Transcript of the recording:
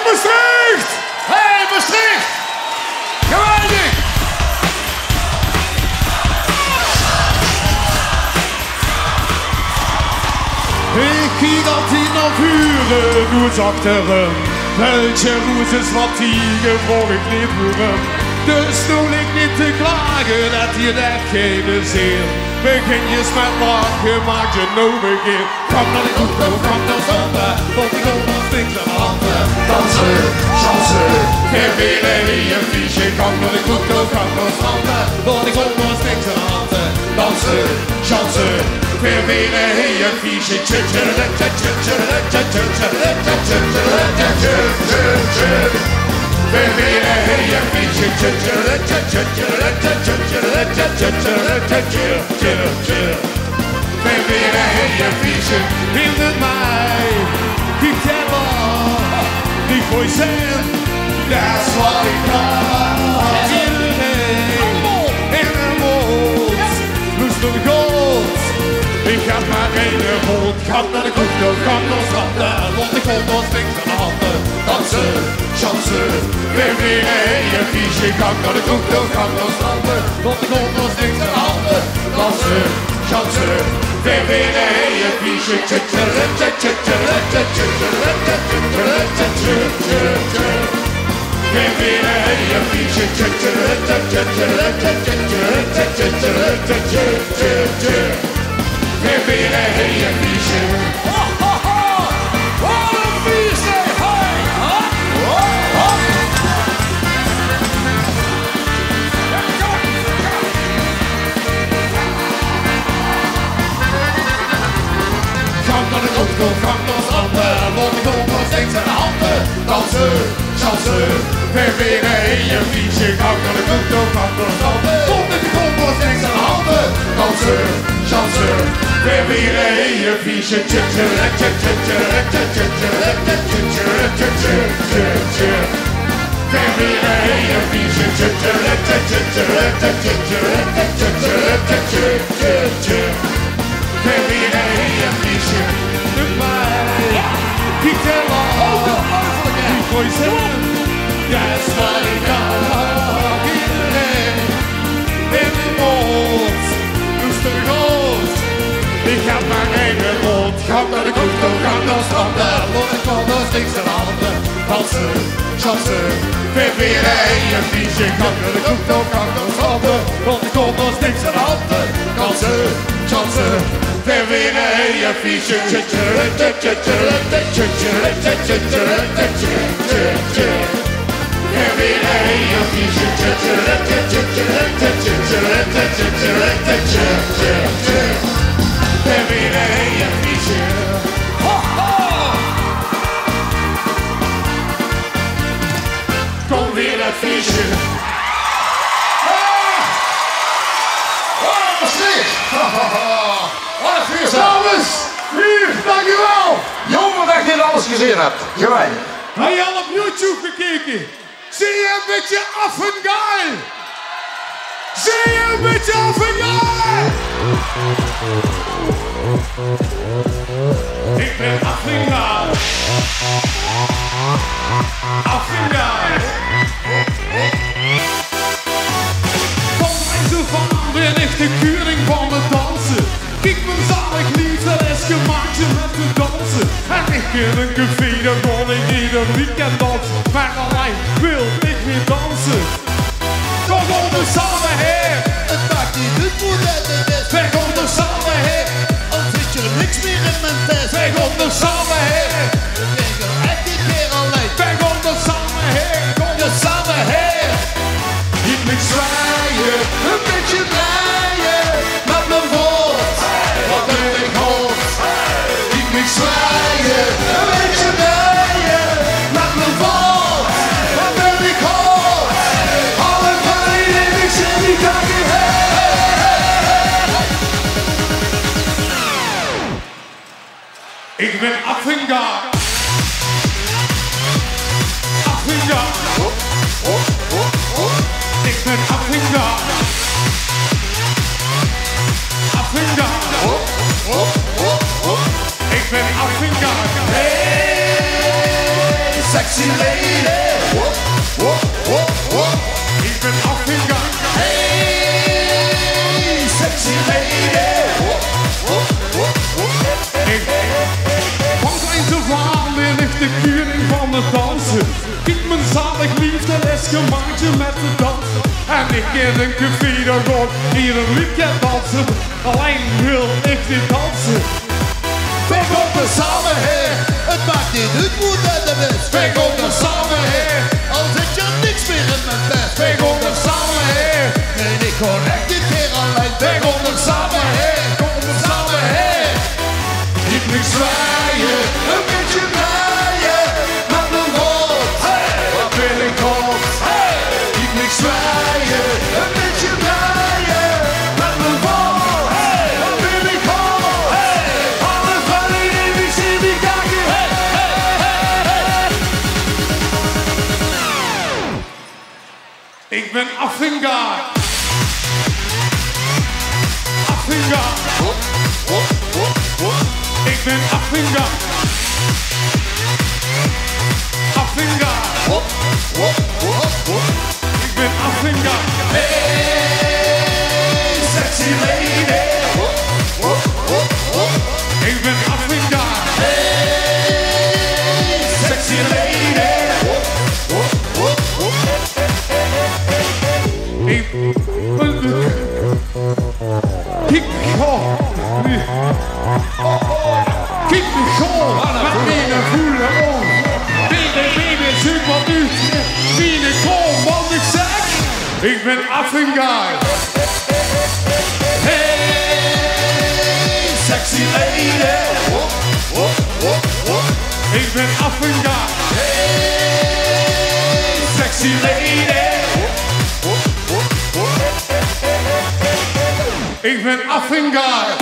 Maastricht! Hey, Maastricht! Geweldig! Ik kijk altijd naar vuren, doe het achteren. Welke roezes wat tiegen, vroeg ik niet horen. Dus doe ik niet te klagen dat je dat geen zin. Begin je met lachen, maak je nou begin. Kom naar de koeko, kom naar zonde, want ik kom nog niks aan de handen. Dansen, chansen, verweren in je fiche. Kom naar de koeko, kom naar zonde, want ik kom nog niks aan de handen. Dansen, chansen, verweren in je fiche. Verweren in je fiche. Verweren in je fiche. In het mij, die terror, die gooi zijn, dat is wat ik kan. Iedereen in de mond, moest door de goot. Ik ga maar één rond, ga naar de koekje, ga naar de stranden, want ik kom nog niks aan de handen. Dansen, chansen, verweren in je fiche. Ga naar de koekje, ga naar de stranden, want ik kom nog niks aan de handen. Dansen, chansen, verweren in je fiche. Verweren in je fiche. Verweren in je fiche. Wat een feest, hey! Gang naar de koekje, gang naar de stranden, want ik kom nog steeds aan de handen. Dansen, chansen, verweren in je fiche. Gang naar de koekje, gang naar de stranden, want ik kom nog steeds aan de handen. Dansen, chansen, verweren in je fiche. Verweren in je fiche. Verweren in je fiche. De mij, die terror, die gooi zijn, dat is wat ik kan. Iedereen in de mond, dus de goot. Ik ga maar één rond, ga naar de koekje, ga naar de stranden, want ik kom nog niks aan de handen. Dansen, chansen, verweren in je fiche. Ga naar de koekje, ga naar de stranden, want ik kom nog niks aan de handen. Dansen, chansen, verweren in je fiche. Verweren in je fiche. Verweren in je fiche. Kom weer dat fiche. Maastricht! Wat een feest! Dames, hier, dankjewel. Jongen, dat je dit alles gezien hebt. Geweldig. Heb je al op YouTube gekeken? Zie je een beetje affengeil? Zie je een beetje affengeil? Ik ben affengeil. Affengeil. Van deze van ben ik de keuring van het dansen. Ik ben zalig lief, dat is gemaakt met te dansen. En ik in een café, daar kon ik ieder weekend dansen. Maar alleen wil ik weer dansen. Kom onder samen her. Het maakt niet uit hoe dat het is. Weg onder samen her. Al zit je er niks meer in mijn test. Weg onder samen her. Ik ben er echt een keer alleen. Weg onder samen her. Onder samen her. Ik moet zwaaien, een beetje draaien. Met mijn woord, wat ben ik hot. Ik moet zwaaien, een beetje draaien. Met mijn woord, wat ben ik hot. Alle pijn ik zeg die kan niet Ik ben affengaar. Affengaar. Ik ben affengaar. Affengaar. Ik ben affengaar. Hey, seks sexy lady. Wop, wop, wop, wop. Ik ben afgegaan. Hey, sexy lady. Wop, wop, wop, wop. Van kleins af aan leer ik de kuring van het dansen. Giet mijn zalig liefde les gemaakt met de dans. En ik in een café daar gewoon hier een weekend dansen. Alleen wil ik niet dansen. We komen samen heen. Het maakt niet uit hoe dat is. We komen samen heen. Al zit je niks meer in mijn best. We komen samen heen. Nee, ik kon echt dit keer alleen. We komen samen heen. Komen samen heen. Ik moet zwaaien, een beetje draaien. Met mijn hoofd. Hey. Wat wil ik hoofd? Hey. Ik moet zwaaien, een beetje draaien. Met mijn hoofd. Hey. Wat wil ik hoofd? Hey. Alle vallen in die zin die kijken. Hey, hey, hey, hey. Ik ben afgegaan. Afgegaan. Wop, wop, wop, wop. Ik ben afgegaan. Afgegaan. Wop, wop, wop, wop. Ik ben afgegaan. Hey, sexy lady. Wop, wop, wop, wop. Ik ben afgegaan. Hey, sexy lady. Wop, wop, wop, wop. Ik kijk gewoon. Kijk me gewoon met mijn voelen om. Baby, zoek wat uit. Wie ik kom, wat ik zeg. Ik ben afgegaan. Hey, sexy lady. Wop, wop, wop, wop. Ik ben afgegaan. Hey, sexy lady. Wop, wop, wop, wop. Ik ben afgegaan.